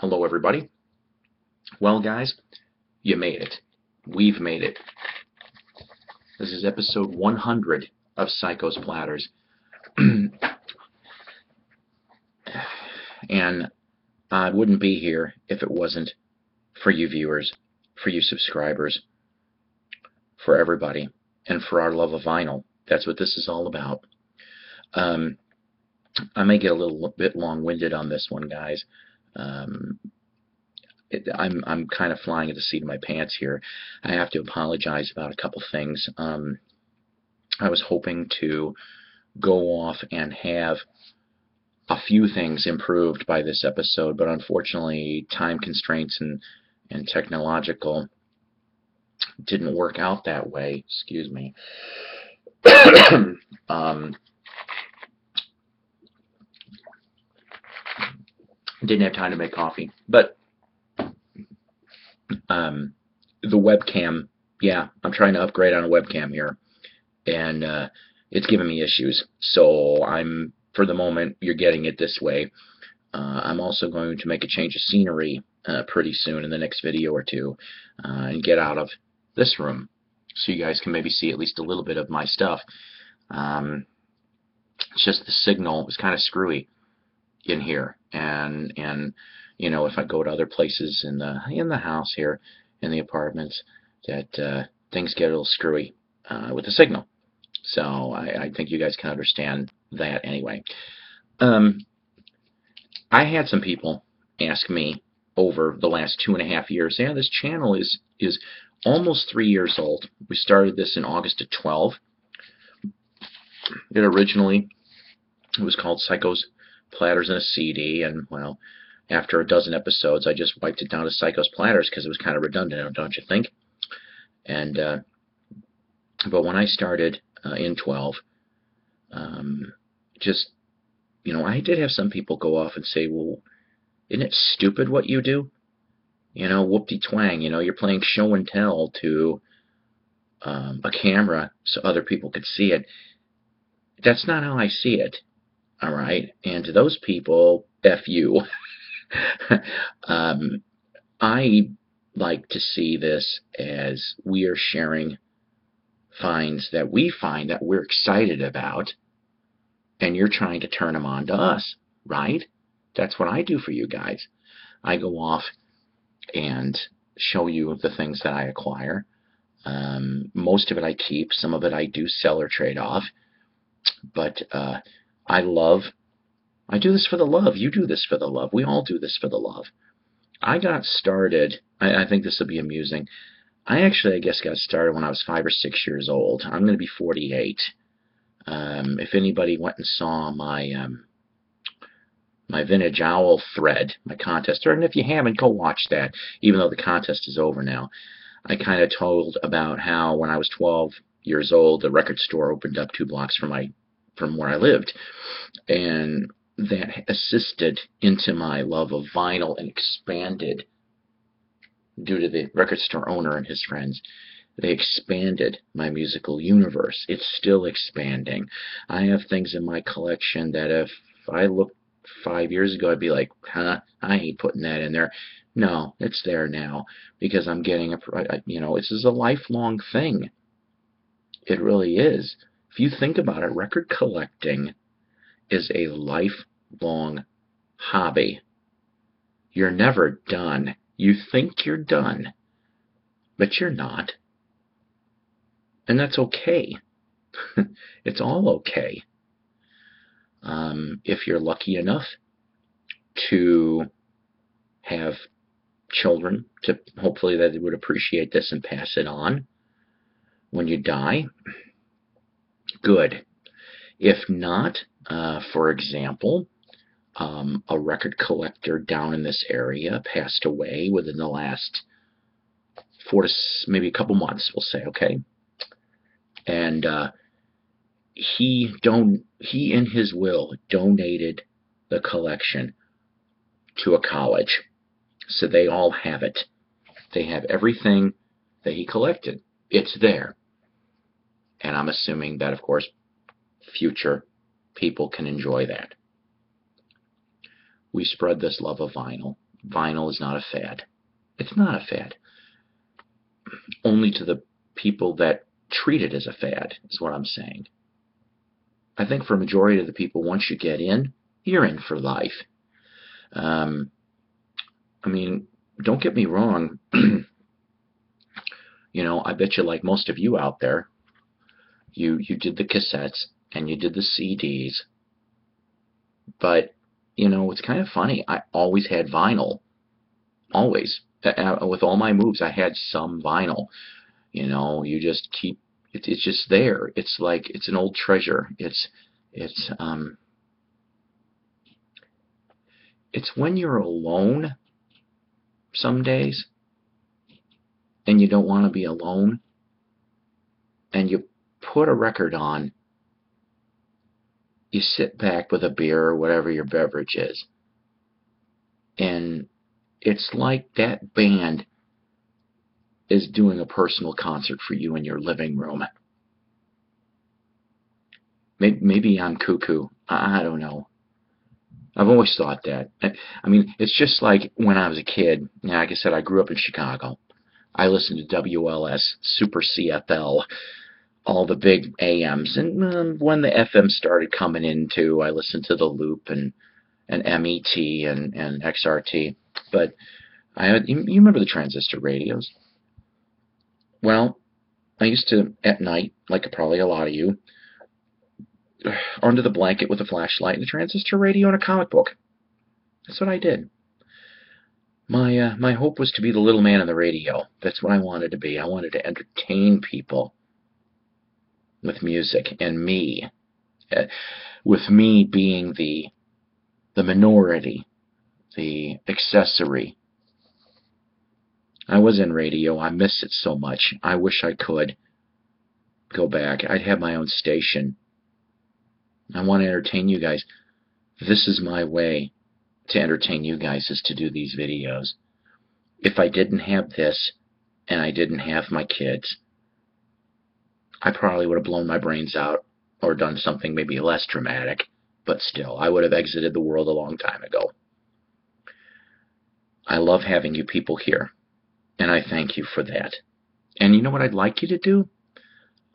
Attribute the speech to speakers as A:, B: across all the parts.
A: Hello, everybody. Well, guys, you made it. We've made it. This is episode 100 of Psycho's Platters. And I wouldn't be here if it wasn't for you viewers, for you subscribers, for everybody, and for our love of vinyl. That's what this is all about. I may get a little bit long-winded on this one, guys. I'm kind of flying at the seat of my pants here. I have to apologize about a couple things. I was hoping to go off and have a few things improved by this episode, but unfortunately time constraints and technological didn't work out that way. Excuse me. Didn't have time to make coffee, but the webcam, yeah, I'm trying to upgrade on a webcam here, and it's giving me issues. So for the moment, you're getting it this way. I'm also going to make a change of scenery pretty soon in the next video or two, and get out of this room so you guys can maybe see at least a little bit of my stuff. It's just the signal is kind of screwy in here, and you know, if I go to other places in the house here, in the apartments, that things get a little screwy with the signal. So I think you guys can understand that anyway. I had some people ask me over the last 2.5 years, yeah, this channel is almost 3 years old. We started this in August of 12. It originally was called Psycho's Platters in a CD, and well, after a dozen episodes, I just wiped it down to Psycho's Platters because it was kind of redundant, don't you think? And but when I started in 12, just, you know, I did have some people go off and say, well, isn't it stupid what you do? You know, whoop-de-twang, you know, you're playing show and tell to a camera so other people could see it. That's not how I see it, all right? And to those people, F you. I like to see this as we are sharing finds that we find that we're excited about, and you're trying to turn them on to us, right? That's what I do for you guys. I go off and show you the things that I acquire. Most of it I keep, some of it I do sell or trade off, but I do this for the love. You do this for the love. We all do this for the love. I got started, I think this will be amusing. I guess got started when I was 5 or 6 years old. I'm going to be 48. If anybody went and saw my my Vintage Owl thread, my contest, and if you haven't, go watch that, even though the contest is over now. I kind of told about how when I was 12 years old, the record store opened up 2 blocks from where I lived, and that assisted into my love of vinyl and expanded due to the record store owner and his friends. They expanded my musical universe. It's still expanding. I have things in my collection that if I looked 5 years ago, I'd be like, huh, I ain't putting that in there. No, it's there now because I'm getting you know, this is a lifelong thing. It really is. If you think about it, record collecting is a lifelong hobby. You're never done. You think you're done, but you're not. And that's okay. It's all okay. If you're lucky enough to have children, to hopefully that they would appreciate this and pass it on when you die, good. If not, for example, a record collector down in this area passed away within the last 4 to maybe a couple months, we'll say, okay? And he in his will donated the collection to a college, so they all have it. They have everything that he collected. It's there. And I'm assuming that, of course, future people can enjoy that. We spread this love of vinyl Vinyl is not a fad. It's not a fad. Only to the people that treat it as a fad, is what I'm saying. I think for a majority of the people, once you get in, you're in for life. Um, I mean, don't get me wrong. I bet you, like most of you out there, you did the cassettes and you did the CDs, but it's kind of funny. I always had vinyl, always. With all my moves, I had some vinyl. You just keep it's just there. It's like it's an old treasure. It's when you're alone some days and you don't want to be alone and you put a record on, you sit back with a beer or whatever your beverage is, and it's like that band is doing a personal concert for you in your living room. Maybe I'm cuckoo. I don't know. I've always thought that. I mean, it's just like when I was a kid. Like I said, I grew up in Chicago. I listened to WLS, Super CFL, all the big AMs. And when the FM started coming in too, I listened to the Loop and MET and XRT. But you remember the transistor radios? Well, I used to, at night, like probably a lot of you, under the blanket with a flashlight and a transistor radio and a comic book. That's what I did. My hope was to be the little man on the radio. That's what I wanted to be. I wanted to entertain people with music, and with me being the minority, the accessory. I was in radio. I miss it so much. I wish I could go back. I'd have my own station. I want to entertain you guys. This is my way to entertain you guys, is to do these videos. If I didn't have this and I didn't have my kids, I probably would have blown my brains out or done something maybe less dramatic, but still, I would have exited the world a long time ago. I love having you people here, and I thank you for that. And you know what I'd like you to do?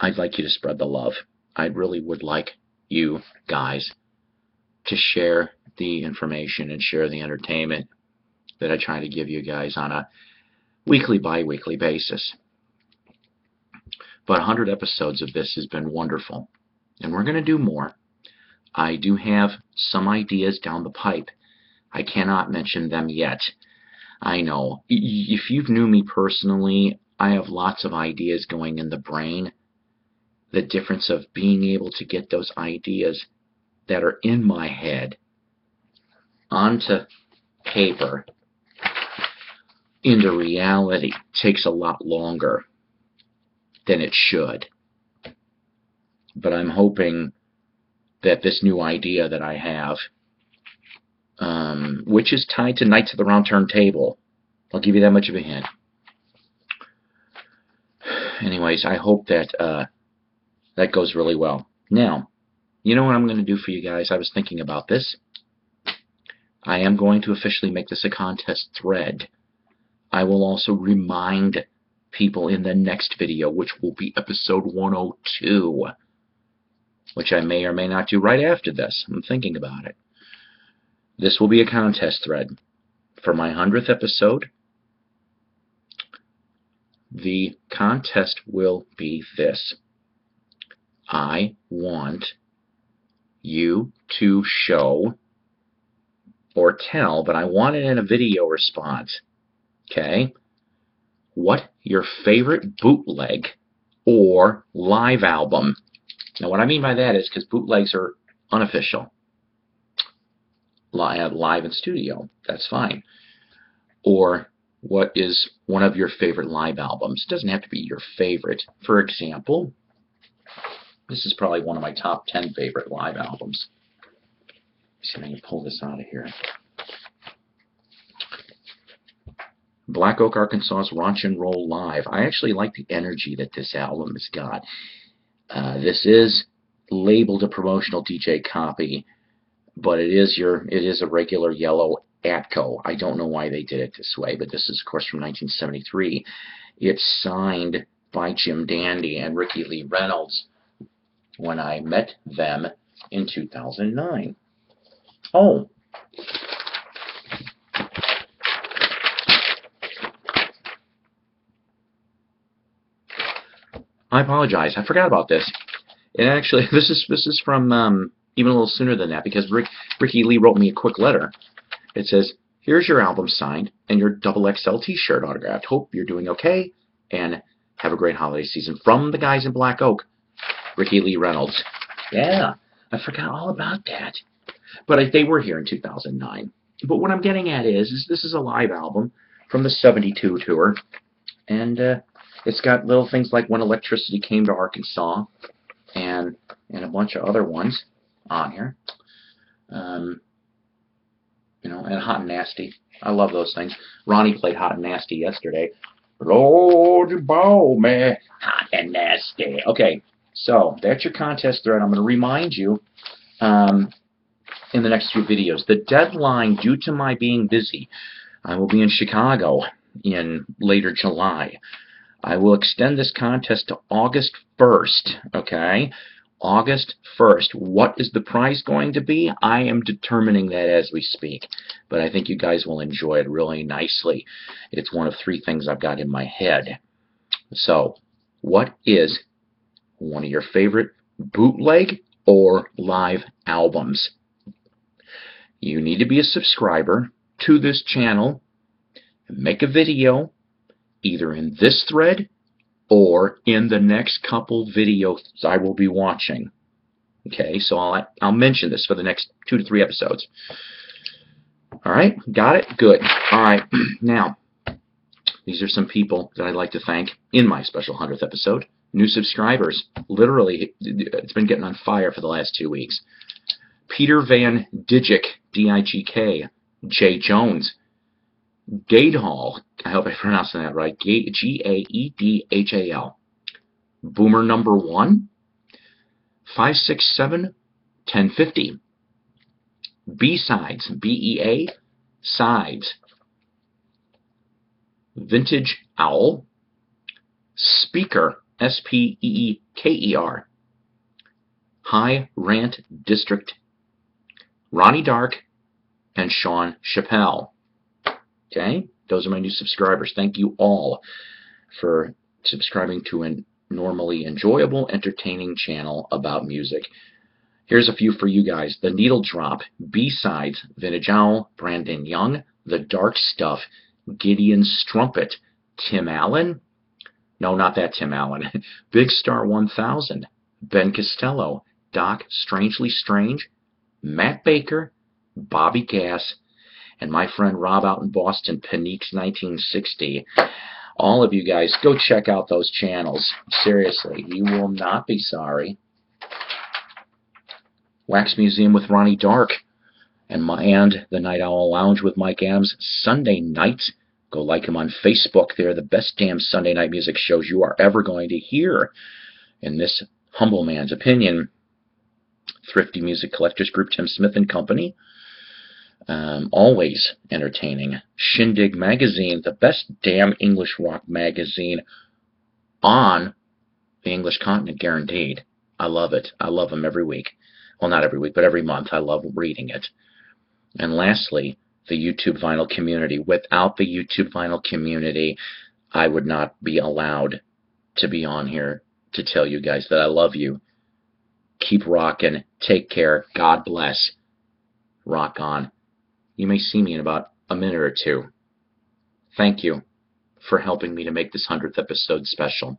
A: I'd like you to spread the love. I really would like you guys to share the information and share the entertainment that I try to give you guys on a weekly, bi-weekly basis. But 100 episodes of this has been wonderful, and we're going to do more. I do have some ideas down the pipe. I cannot mention them yet. I know. If you've knew me personally, I have lots of ideas going in the brain. The difference of being able to get those ideas that are in my head onto paper into reality takes a lot longer than it should. But I'm hoping that this new idea that I have, which is tied to Knights of the Round Turntable, I'll give you that much of a hint. Anyways, I hope that that goes really well. Now, you know what I'm going to do for you guys? I was thinking about this. I am going to officially make this a contest thread. I will also remind people in the next video, which will be episode 102, which I may or may not do right after this. I'm thinking about it. This will be a contest thread. For my 100th episode, the contest will be this. I want you to show or tell, but I want it in a video response, okay, what your favorite bootleg or live album. Now what I mean by that is, because bootlegs are unofficial. Live in studio, that's fine. Or what is one of your favorite live albums? It doesn't have to be your favorite. For example, this is probably one of my top 10 favorite live albums. Let's see if I can pull this out of here. Black Oak, Arkansas's Raunch and Roll Live. I actually like the energy that this album has got. This is labeled a promotional DJ copy, but it is a regular yellow Atco. I don't know why they did it this way, but this is, of course, from 1973. It's signed by Jim Dandy and Ricky Lee Reynolds when I met them in 2009. Oh, I apologize. I forgot about this. And actually, this is from even a little sooner than that, because Ricky Lee wrote me a quick letter. It says, "Here's your album signed and your XXL T-shirt autographed. Hope you're doing okay and have a great holiday season. From the guys in Black Oak, Ricky Lee Reynolds." Yeah, I forgot all about that. But they were here in 2009. But what I'm getting at is this is a live album from the 72 tour. And it's got little things like When Electricity Came to Arkansas and a bunch of other ones on here. You know, and Hot and Nasty. I love those things. Ronnie played Hot and Nasty yesterday. Lord, you ball me, hot and nasty. Okay, so that's your contest thread. I'm going to remind you in the next few videos. The deadline, due to my being busy, I will be in Chicago in later July. I will extend this contest to August 1st, okay? August 1st. What is the prize going to be? I am determining that as we speak, but I think you guys will enjoy it really nicely. It's one of 3 things I've got in my head. So, what is one of your favorite bootleg or live albums? You need to be a subscriber to this channel and make a video either in this thread or in the next couple videos I will be watching. Okay, so I'll mention this for the next 2 to 3 episodes. All right, got it? Good. All right, now, these are some people that I'd like to thank in my special 100th episode. New subscribers. Literally, it's been getting on fire for the last 2 weeks. Peter Van Dijik, D-I-G-K. Jay Jones. Gaedhall, I hope I'm pronouncing that right, Gaedhal. Boomer number 1, 567 1050. B-Sides, B-E-A, Sides. Vintage Owl. Speaker, S-P-E-E-K-E-R. High Rant District. Ronnie Dark and Sean Chappelle. Okay, those are my new subscribers. Thank you all for subscribing to a normally enjoyable, entertaining channel about music. Here's a few for you guys. The Needle Drop, B-Sides, Vintage Owl, Brandon Young, The Dark Stuff, Gideon Strumpet, Tim Allen, no, not that Tim Allen, Big Star 1000, Ben Costello, Doc Strangely Strange, Matt Baker, Bobby Gass, and my friend Rob out in Boston, Panique's 1960. All of you guys, go check out those channels. Seriously, you will not be sorry. Wax Museum with Ronnie Dark and the Night Owl Lounge with Mike Adams, Sunday nights. Go like him on Facebook. They're the best damn Sunday night music shows you are ever going to hear, in this humble man's opinion. Thrifty Music Collectors Group, Tim Smith and Company. Always entertaining. Shindig Magazine, the best damn English rock magazine on the English continent, guaranteed. I love it. I love them every week. Well, not every week, but every month. I love reading it. And lastly, the YouTube vinyl community. Without the YouTube vinyl community, I would not be allowed to be on here to tell you guys that I love you. Keep rocking. Take care. God bless. Rock on. You may see me in about a minute or 2. Thank you for helping me to make this 100th episode special.